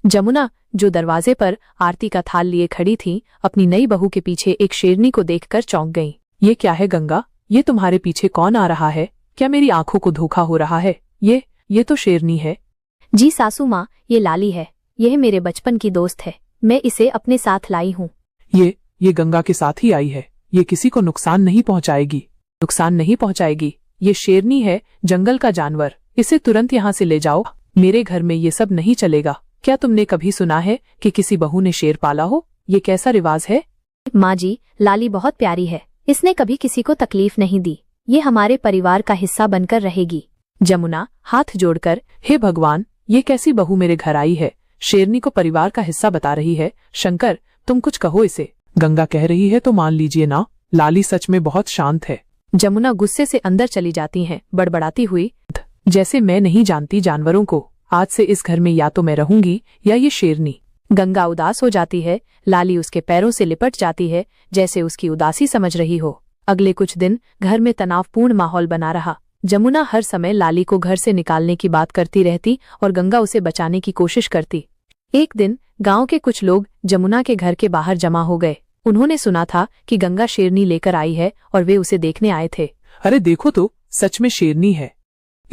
जमुना, जो दरवाजे पर आरती का थाल लिए खड़ी थी, अपनी नई बहू के पीछे एक शेरनी को देखकर चौंक गईं। ये क्या है गंगा? ये तुम्हारे पीछे कौन आ रहा है? क्या मेरी आंखों को धोखा हो रहा है? ये तो शेरनी है। जी सासू माँ, ये लाली है। यह मेरे बचपन की दोस्त है। मैं इसे अपने साथ लाई हूँ। ये गंगा के साथ ही आई है। ये किसी को नुकसान नहीं पहुंचाएगी। नुकसान नहीं पहुंचाएगी? ये शेरनी है, जंगल का जानवर। इसे तुरंत यहाँ से ले जाओ। मेरे घर में ये सब नहीं चलेगा। क्या तुमने कभी सुना है कि किसी बहू ने शेर पाला हो? ये कैसा रिवाज है? माँ जी, लाली बहुत प्यारी है। इसने कभी किसी को तकलीफ नहीं दी। ये हमारे परिवार का हिस्सा बनकर रहेगी। जमुना हाथ जोड़कर, हे भगवान, ये कैसी बहू मेरे घर आई है? शेरनी को परिवार का हिस्सा बता रही है। शंकर, तुम कुछ कहो इसे। गंगा कह रही है तो मान लीजिए ना। लाली सच में बहुत शांत है। जमुना गुस्से से अंदर चली जाती हैं, बड़बड़ाती हुई, जैसे मैं नहीं जानती जानवरों को। आज से इस घर में या तो मैं रहूंगी या ये शेरनी। गंगा उदास हो जाती है। लाली उसके पैरों से लिपट जाती है, जैसे उसकी उदासी समझ रही हो। अगले कुछ दिन घर में तनावपूर्ण माहौल बना रहा। जमुना हर समय लाली को घर से निकालने की बात करती रहती और गंगा उसे बचाने की कोशिश करती। एक दिन गांव के कुछ लोग जमुना के घर के बाहर जमा हो गए। उन्होंने सुना था कि गंगा शेरनी लेकर आई है और वे उसे देखने आए थे। अरे देखो तो, सच में शेरनी है।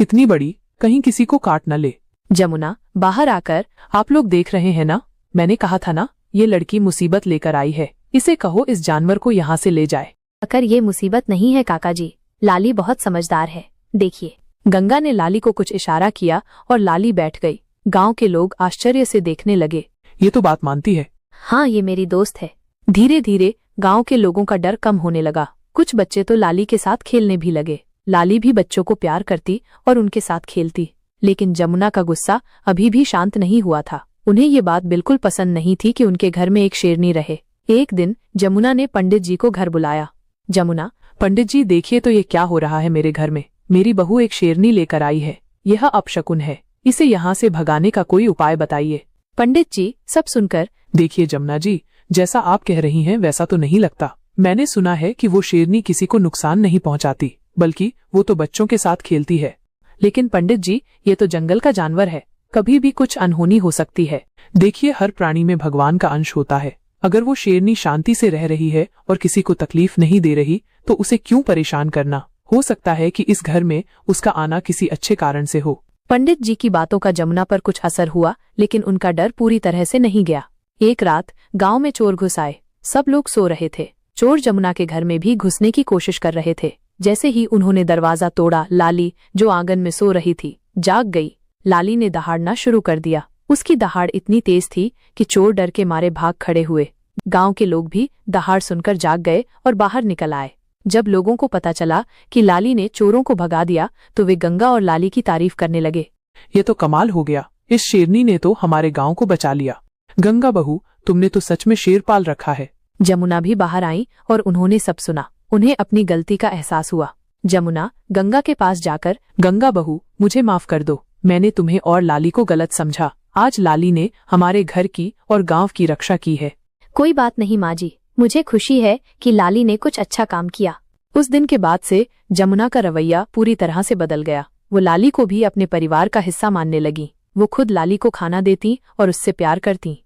इतनी बड़ी, कहीं किसी को काट न ले। जमुना बाहर आकर, आप लोग देख रहे हैं ना, मैंने कहा था ना, ये लड़की मुसीबत लेकर आई है। इसे कहो इस जानवर को यहाँ से ले जाए। अगर ये मुसीबत नहीं है काका जी, लाली बहुत समझदार है। देखिए। गंगा ने लाली को कुछ इशारा किया और लाली बैठ गई। गांव के लोग आश्चर्य से देखने लगे। ये तो बात मानती है। हाँ, ये मेरी दोस्त है। धीरे धीरे गांव के लोगों का डर कम होने लगा। कुछ बच्चे तो लाली के साथ खेलने भी लगे। लाली भी बच्चों को प्यार करती और उनके साथ खेलती। लेकिन जमुना का गुस्सा अभी भी शांत नहीं हुआ था। उन्हें ये बात बिल्कुल पसंद नहीं थी कि उनके घर में एक शेरनी रहे। एक दिन जमुना ने पंडित जी को घर बुलाया। जमुना, पंडित जी देखिए तो ये क्या हो रहा है मेरे घर में। मेरी बहू एक शेरनी लेकर आई है। यह अपशकुन है। इसे यहाँ से भगाने का कोई उपाय बताइए। पंडित जी सब सुनकर, देखिए जमुना जी, जैसा आप कह रही हैं वैसा तो नहीं लगता। मैंने सुना है कि वो शेरनी किसी को नुकसान नहीं पहुंचाती, बल्कि वो तो बच्चों के साथ खेलती है। लेकिन पंडित जी, ये तो जंगल का जानवर है। कभी भी कुछ अनहोनी हो सकती है। देखिए, हर प्राणी में भगवान का अंश होता है। अगर वो शेरनी शांति से रह रही है और किसी को तकलीफ नहीं दे रही, तो उसे क्यों परेशान करना? हो सकता है कि इस घर में उसका आना किसी अच्छे कारण से हो। पंडित जी की बातों का जमुना पर कुछ असर हुआ, लेकिन उनका डर पूरी तरह से नहीं गया। एक रात गांव में चोर घुस आए। सब लोग सो रहे थे। चोर जमुना के घर में भी घुसने की कोशिश कर रहे थे। जैसे ही उन्होंने दरवाजा तोड़ा, लाली, जो आंगन में सो रही थी, जाग गई। लाली ने दहाड़ना शुरू कर दिया। उसकी दहाड़ इतनी तेज थी कि चोर डर के मारे भाग खड़े हुए। गांव के लोग भी दहाड़ सुनकर जाग गए और बाहर निकल आए। जब लोगों को पता चला कि लाली ने चोरों को भगा दिया, तो वे गंगा और लाली की तारीफ करने लगे। ये तो कमाल हो गया। इस शेरनी ने तो हमारे गांव को बचा लिया। गंगा बहू, तुमने तो सच में शेर पाल रखा है। जमुना भी बाहर आई और उन्होंने सब सुना। उन्हें अपनी गलती का एहसास हुआ। जमुना गंगा के पास जाकर, गंगा बहू, मुझे माफ कर दो। मैंने तुम्हें और लाली को गलत समझा। आज लाली ने हमारे घर की और गांव की रक्षा की है। कोई बात नहीं माँ जी, मुझे खुशी है कि लाली ने कुछ अच्छा काम किया। उस दिन के बाद से जमुना का रवैया पूरी तरह से बदल गया। वो लाली को भी अपने परिवार का हिस्सा मानने लगी। वो खुद लाली को खाना देती और उससे प्यार करती।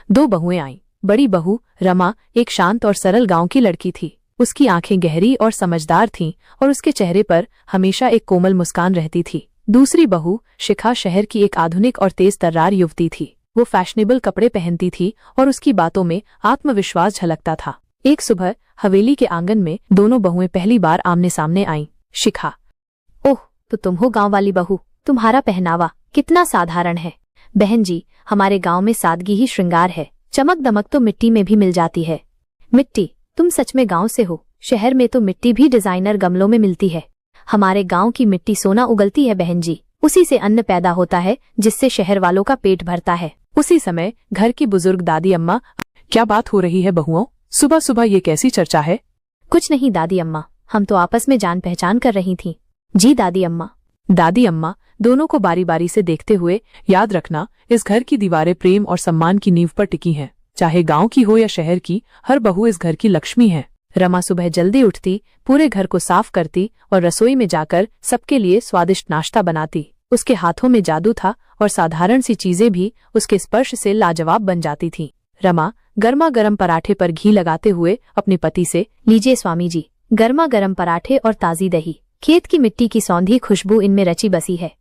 2 बहुएं आईं। बड़ी बहू रमा एक शांत और सरल गांव की लड़की थी। उसकी आंखें गहरी और समझदार थीं और उसके चेहरे पर हमेशा एक कोमल मुस्कान रहती थी। दूसरी बहू शिखा शहर की एक आधुनिक और तेज तर्रार युवती थी। वो फैशनेबल कपड़े पहनती थी और उसकी बातों में आत्मविश्वास झलकता था। एक सुबह हवेली के आंगन में दोनों बहुएं पहली बार आमने सामने आईं। शिखा, ओह, तो तुम हो गांव वाली बहू। तुम्हारा पहनावा कितना साधारण है। बहन जी, हमारे गांव में सादगी ही श्रृंगार है। चमक दमक तो मिट्टी में भी मिल जाती है। मिट्टी? तुम सच में गांव से हो? शहर में तो मिट्टी भी डिजाइनर गमलों में मिलती है। हमारे गांव की मिट्टी सोना उगलती है बहन जी। उसी से अन्न पैदा होता है जिससे शहर वालों का पेट भरता है। उसी समय घर की बुजुर्ग दादी अम्मा, क्या बात हो रही है बहुओं? सुबह सुबह ये कैसी चर्चा है? कुछ नहीं दादी अम्मा, हम तो आपस में जान पहचान कर रही थीं। जी दादी अम्मा। दादी अम्मा दोनों को बारी बारी से देखते हुए, याद रखना, इस घर की दीवारें प्रेम और सम्मान की नींव पर टिकी हैं। चाहे गांव की हो या शहर की, हर बहू इस घर की लक्ष्मी है। रमा सुबह जल्दी उठती, पूरे घर को साफ करती और रसोई में जाकर सबके लिए स्वादिष्ट नाश्ता बनाती। उसके हाथों में जादू था और साधारण सी चीजें भी उसके स्पर्श से लाजवाब बन जाती थीं। रमा गर्मा गर्म पराठे पर घी लगाते हुए अपने पति से, लीजिए स्वामी जी, गर्मा गर्म पराठे और ताजी दही, खेत की मिट्टी की सौंधी खुशबू इनमें रची बसी है।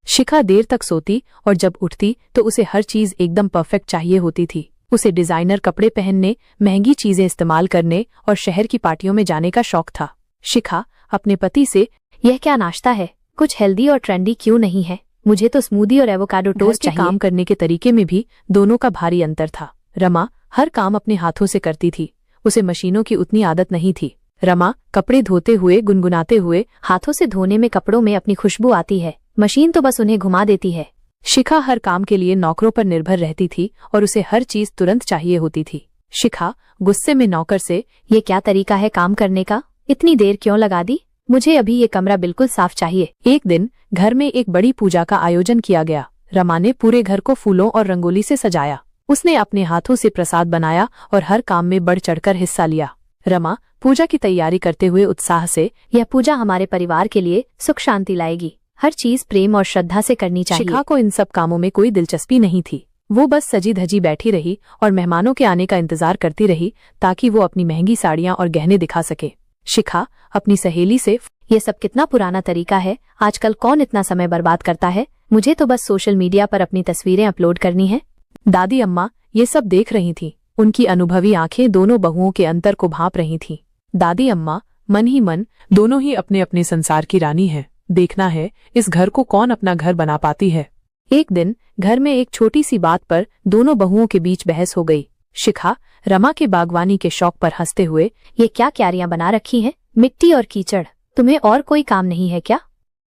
शिखा देर तक सोती और जब उठती तो उसे हर चीज एकदम परफेक्ट चाहिए होती थी। उसे डिजाइनर कपड़े पहनने, महंगी चीजें इस्तेमाल करने और शहर की पार्टियों में जाने का शौक था। शिखा अपने पति से, यह क्या नाश्ता है, कुछ हेल्दी और ट्रेंडी क्यों नहीं है? मुझे तो स्मूदी और एवोकाडो टोस्ट चाहिए। काम करने के तरीके में भी दोनों का भारी अंतर था। रमा हर काम अपने हाथों से करती थी, उसे मशीनों की उतनी आदत नहीं थी। रमा कपड़े धोते हुए गुनगुनाते हुए, हाथों से धोने में कपड़ों में अपनी खुशबू आती है, मशीन तो बस उन्हें घुमा देती है। शिखा हर काम के लिए नौकरों पर निर्भर रहती थी और उसे हर चीज तुरंत चाहिए होती थी। शिखा गुस्से में नौकर से, ये क्या तरीका है काम करने का, इतनी देर क्यों लगा दी, मुझे अभी ये कमरा बिल्कुल साफ चाहिए। एक दिन घर में एक बड़ी पूजा का आयोजन किया गया। रमा ने पूरे घर को फूलों और रंगोली से सजाया। उसने अपने हाथों से प्रसाद बनाया और हर काम में बढ़ चढ़कर हिस्सा लिया। रमा पूजा की तैयारी करते हुए उत्साह से, यह पूजा हमारे परिवार के लिए सुख शांति लाएगी, हर चीज प्रेम और श्रद्धा से करनी चाहिए। शिखा को इन सब कामों में कोई दिलचस्पी नहीं थी। वो बस सजी धजी बैठी रही और मेहमानों के आने का इंतजार करती रही ताकि वो अपनी महंगी साड़ियां और गहने दिखा सके। शिखा अपनी सहेली से, ये सब कितना पुराना तरीका है, आजकल कौन इतना समय बर्बाद करता है, मुझे तो बस सोशल मीडिया पर अपनी तस्वीरें अपलोड करनी है। दादी अम्मा ये सब देख रही थीं। उनकी अनुभवी आंखें दोनों बहुओं के अंतर को भांप रही थीं। दादी अम्मा मन ही मन, दोनों ही अपने अपने संसार की रानी हैं, देखना है इस घर को कौन अपना घर बना पाती है। एक दिन घर में एक छोटी सी बात पर दोनों बहुओं के बीच बहस हो गई। शिखा रमा के बागवानी के शौक पर हंसते हुए, ये क्या क्यारियां बना रखी हैं, मिट्टी और कीचड़, तुम्हें और कोई काम नहीं है क्या?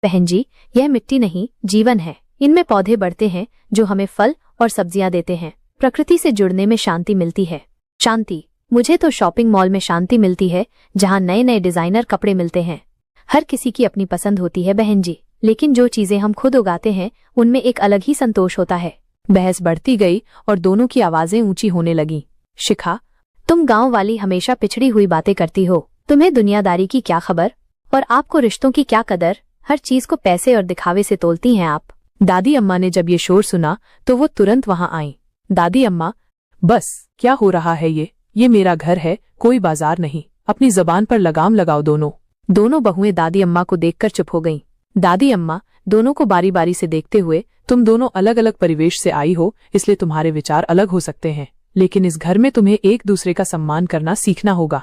बहन जी, यह मिट्टी नहीं, जीवन है, इनमें पौधे बढ़ते हैं जो हमें फल और सब्जियां देते हैं। प्रकृति से जुड़ने में शांति मिलती है। शांति? मुझे तो शॉपिंग मॉल में शांति मिलती है जहां नए नए डिजाइनर कपड़े मिलते हैं। हर किसी की अपनी पसंद होती है बहन जी, लेकिन जो चीजें हम खुद उगाते हैं उनमें एक अलग ही संतोष होता है। बहस बढ़ती गई और दोनों की आवाजें ऊंची होने लगीं। शिखा, तुम गांव वाली हमेशा पिछड़ी हुई बातें करती हो, तुम्हें दुनियादारी की क्या खबर, और आपको रिश्तों की क्या कदर, हर चीज को पैसे और दिखावे से तोलती हैं आप। दादी अम्मा ने जब ये शोर सुना तो वो तुरंत वहां आईं। दादी अम्मा, बस क्या हो रहा है ये मेरा घर है, कोई बाजार नहीं, अपनी जबान पर लगाम लगाओ दोनों। दोनों बहुएं दादी अम्मा को देखकर चुप हो गईं। दादी अम्मा दोनों को बारी बारी से देखते हुए, तुम दोनों अलग अलग परिवेश से आई हो, इसलिए तुम्हारे विचार अलग हो सकते हैं, लेकिन इस घर में तुम्हें एक दूसरे का सम्मान करना सीखना होगा।